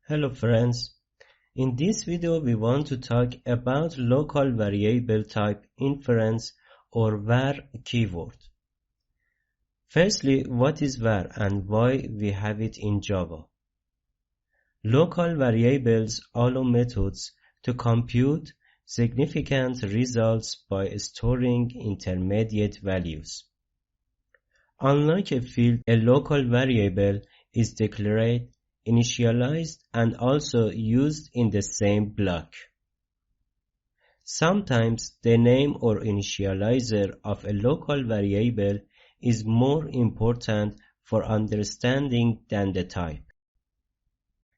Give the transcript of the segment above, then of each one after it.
Hello friends, in this video we want to talk about local variable type inference or var keyword. Firstly, what is var and why we have it in Java? Local variables allow methods to compute significant results by storing intermediate values. Unlike a field, a local variable is declared, initialized, and also used in the same block. Sometimes the name or initializer of a local variable is more important for understanding than the type.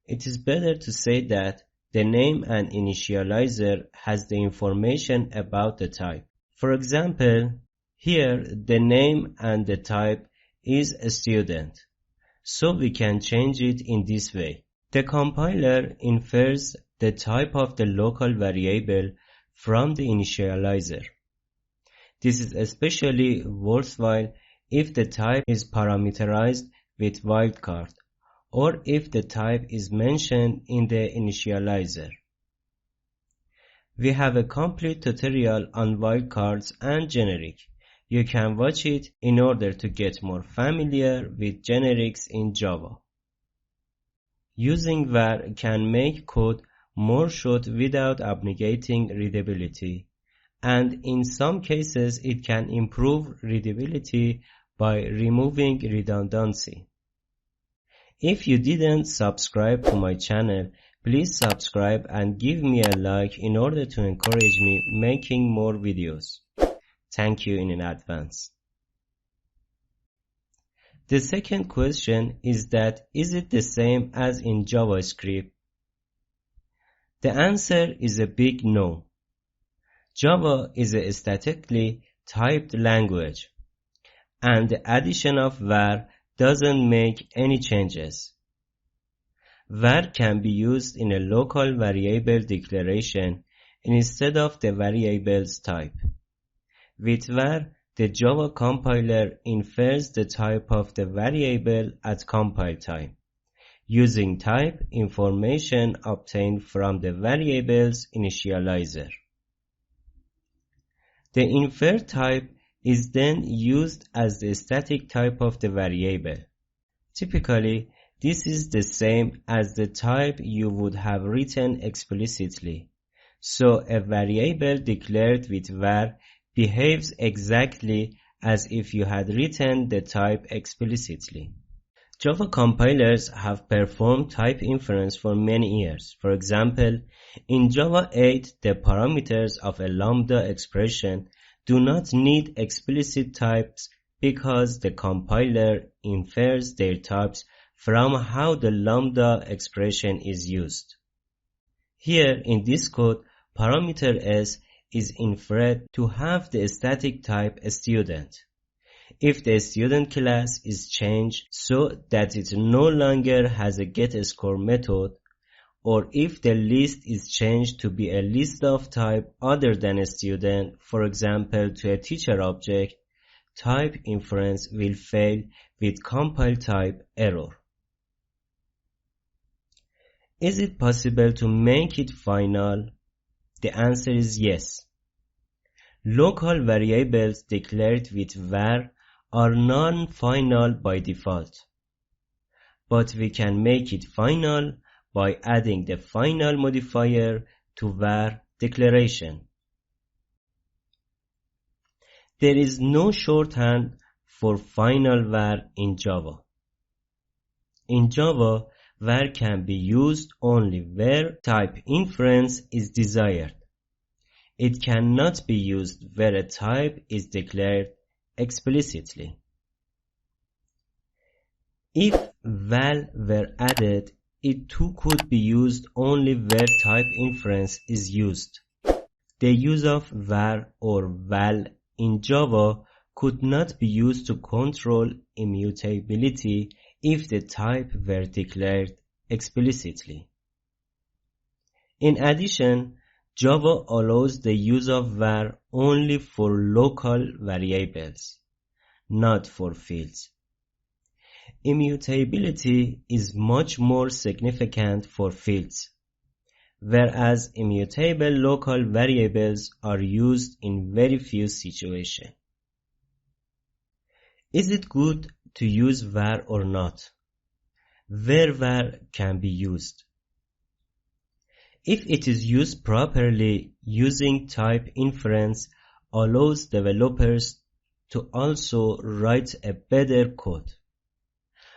It is better to say that the name and initializer has the information about the type. For example, here the name and the type is a student. So we can change it in this way. The compiler infers the type of the local variable from the initializer. This is especially worthwhile if the type is parameterized with wildcard or if the type is mentioned in the initializer. We have a complete tutorial on wildcards and generic. You can watch it in order to get more familiar with generics in Java. Using var can make code more short without abnegating readability, and in some cases it can improve readability by removing redundancy. If you didn't subscribe to my channel, please subscribe and give me a like in order to encourage me making more videos. Thank you in advance. The second question is that is it the same as in JavaScript? The answer is a big no. Java is a statically typed language, and the addition of var doesn't make any changes. Var can be used in a local variable declaration instead of the variable's type. With var, the Java compiler infers the type of the variable at compile time, using type information obtained from the variable's initializer. The inferred type is then used as the static type of the variable. Typically, this is the same as the type you would have written explicitly. So a variable declared with var behaves exactly as if you had written the type explicitly. Java compilers have performed type inference for many years. For example, in Java 8, the parameters of a lambda expression do not need explicit types because the compiler infers their types from how the lambda expression is used. Here in this code, parameter s is inferred to have the static type student. If the student class is changed so that it no longer has a getScore method, or if the list is changed to be a list of type other than a student, for example to a teacher object, type inference will fail with compile type error. Is it possible to make it final? The answer is yes. Local variables declared with var are non-final by default, but we can make it final by adding the final modifier to var declaration. There is no shorthand for final var in Java. In Java, var can be used only where type inference is desired. It cannot be used where a type is declared explicitly. If val were added, it too could be used only where type inference is used. The use of var or val in Java could not be used to control immutability if the type were declared explicitly. In addition, Java allows the use of var only for local variables, not for fields. Immutability is much more significant for fields, whereas immutable local variables are used in very few situations. Is it good to use var or not? Where var can be used? If it is used properly, using type inference allows developers to also write a better code.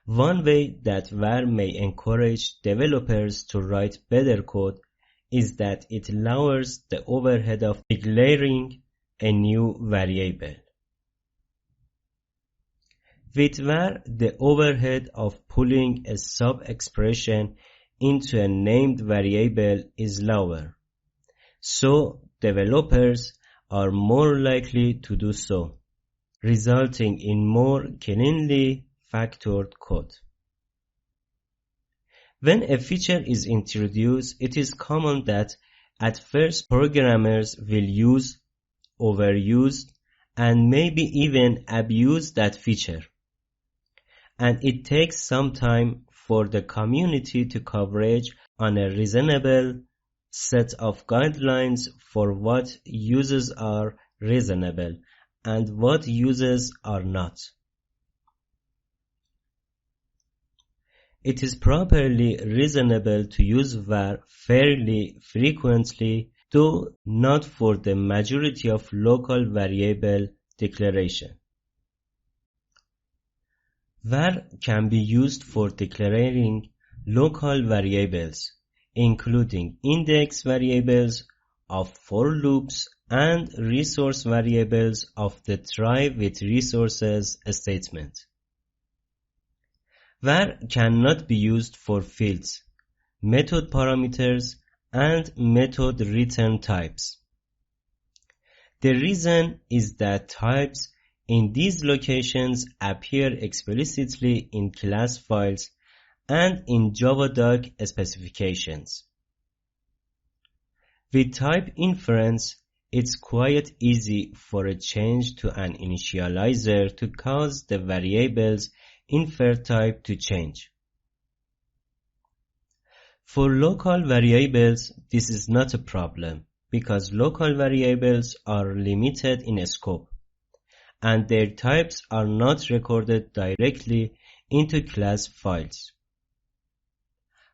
One way that var may encourage developers to write better code is that it lowers the overhead of declaring a new variable. With var, the overhead of pulling a sub-expression into a named variable is lower, so developers are more likely to do so, resulting in more cleanly factored code. When a feature is introduced, it is common that at first programmers will use, overuse, and maybe even abuse that feature. And it takes some time for the community to converge on a reasonable set of guidelines for what uses are reasonable and what uses are not. It is properly reasonable to use var fairly frequently, though not for the majority of local variable declaration. Var can be used for declaring local variables, including index variables of for loops and resource variables of the try with resources statement. Var cannot be used for fields, method parameters, and method return types. The reason is that types in these locations appear explicitly in class files and in Javadoc specifications. With type inference, it's quite easy for a change to an initializer to cause the variable's inferred type to change. For local variables, this is not a problem because local variables are limited in scope and their types are not recorded directly into class files.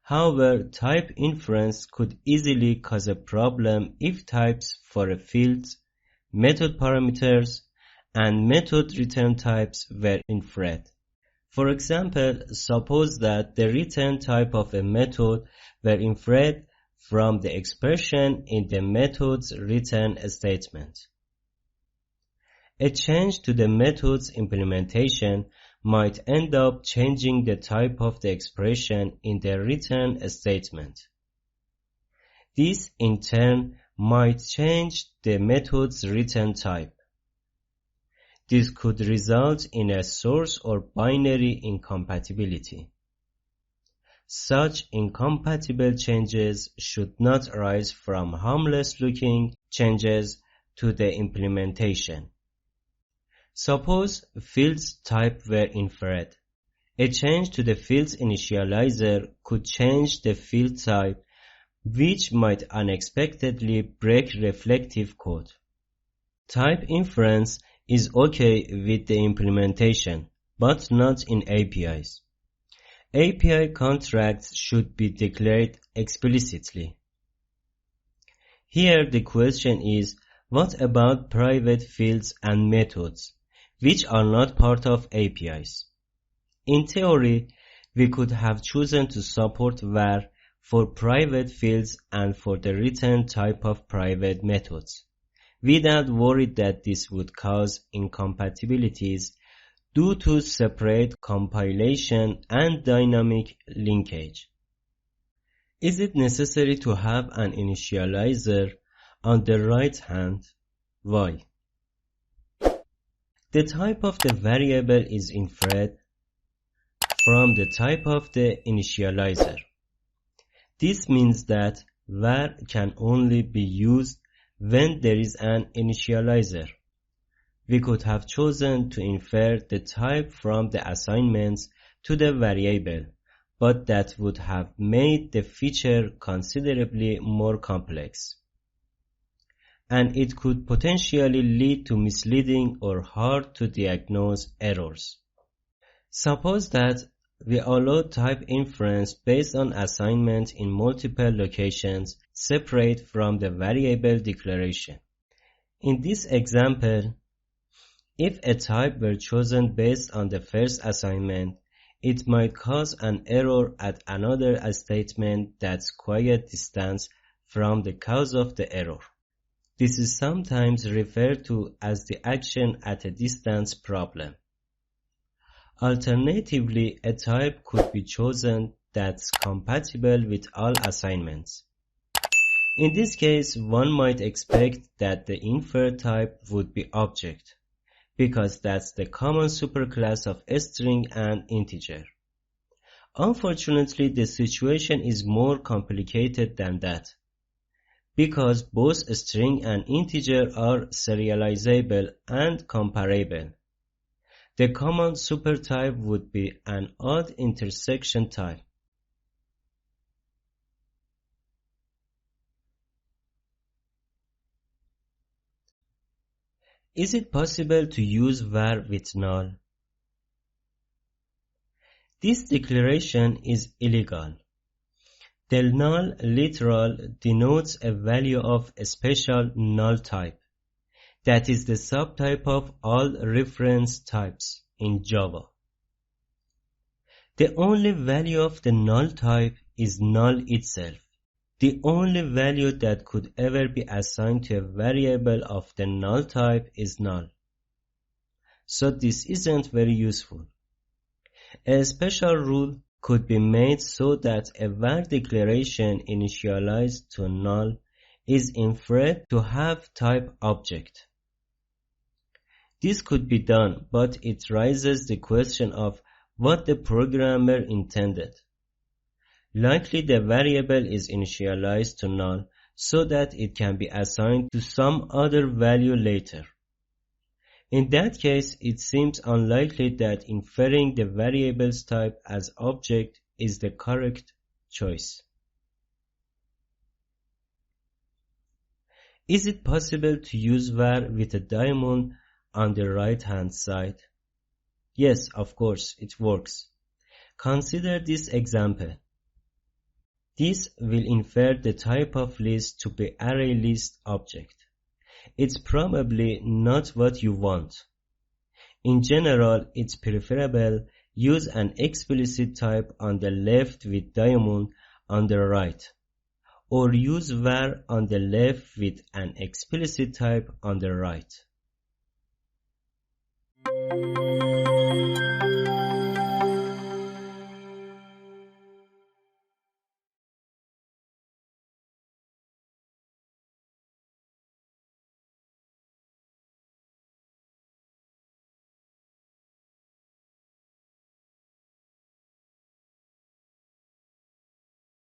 However, type inference could easily cause a problem if types for a field, method parameters, and method return types were inferred. For example, suppose that the return type of a method were inferred from the expression in the method's return statement. A change to the method's implementation might end up changing the type of the expression in the return statement. This, in turn, might change the method's return type. This could result in a source or binary incompatibility. Such incompatible changes should not arise from harmless-looking changes to the implementation. Suppose field's type were inferred. A change to the field's initializer could change the field type, which might unexpectedly break reflective code. Type inference is okay with the implementation, but not in APIs. API contracts should be declared explicitly. Here the question is, what about private fields and methods, which are not part of APIs? In theory, we could have chosen to support var for private fields and for the return type of private methods, without worry that this would cause incompatibilities due to separate compilation and dynamic linkage. Is it necessary to have an initializer on the right hand? Why? The type of the variable is inferred from the type of the initializer. This means that var can only be used when there is an initializer. We could have chosen to infer the type from the assignments to the variable, but that would have made the feature considerably more complex. And it could potentially lead to misleading or hard to diagnose errors. Suppose that we allow type inference based on assignment in multiple locations separate from the variable declaration. In this example, if a type were chosen based on the first assignment, it might cause an error at another statement that's quite distant from the cause of the error. This is sometimes referred to as the action at a distance problem. Alternatively, a type could be chosen that's compatible with all assignments. In this case, one might expect that the inferred type would be object, because that's the common superclass of string and integer. Unfortunately, the situation is more complicated than that, because both string and integer are serializable and comparable. The common supertype would be an odd intersection type. Is it possible to use var with null? This declaration is illegal. The null literal denotes a value of a special null type, that is the subtype of all reference types in Java. The only value of the null type is null itself. The only value that could ever be assigned to a variable of the null type is null. So this isn't very useful. A special rule could be made so that a var declaration initialized to null is inferred to have type object. This could be done, but it raises the question of what the programmer intended. Likely the variable is initialized to null so that it can be assigned to some other value later. In that case, it seems unlikely that inferring the variable's type as object is the correct choice. Is it possible to use var with a diamond on the right-hand side? Yes, of course, it works. Consider this example. This will infer the type of list to be ArrayList object. It's probably not what you want. In general, it's preferable use an explicit type on the left with diamond on the right, or use var on the left with an explicit type on the right.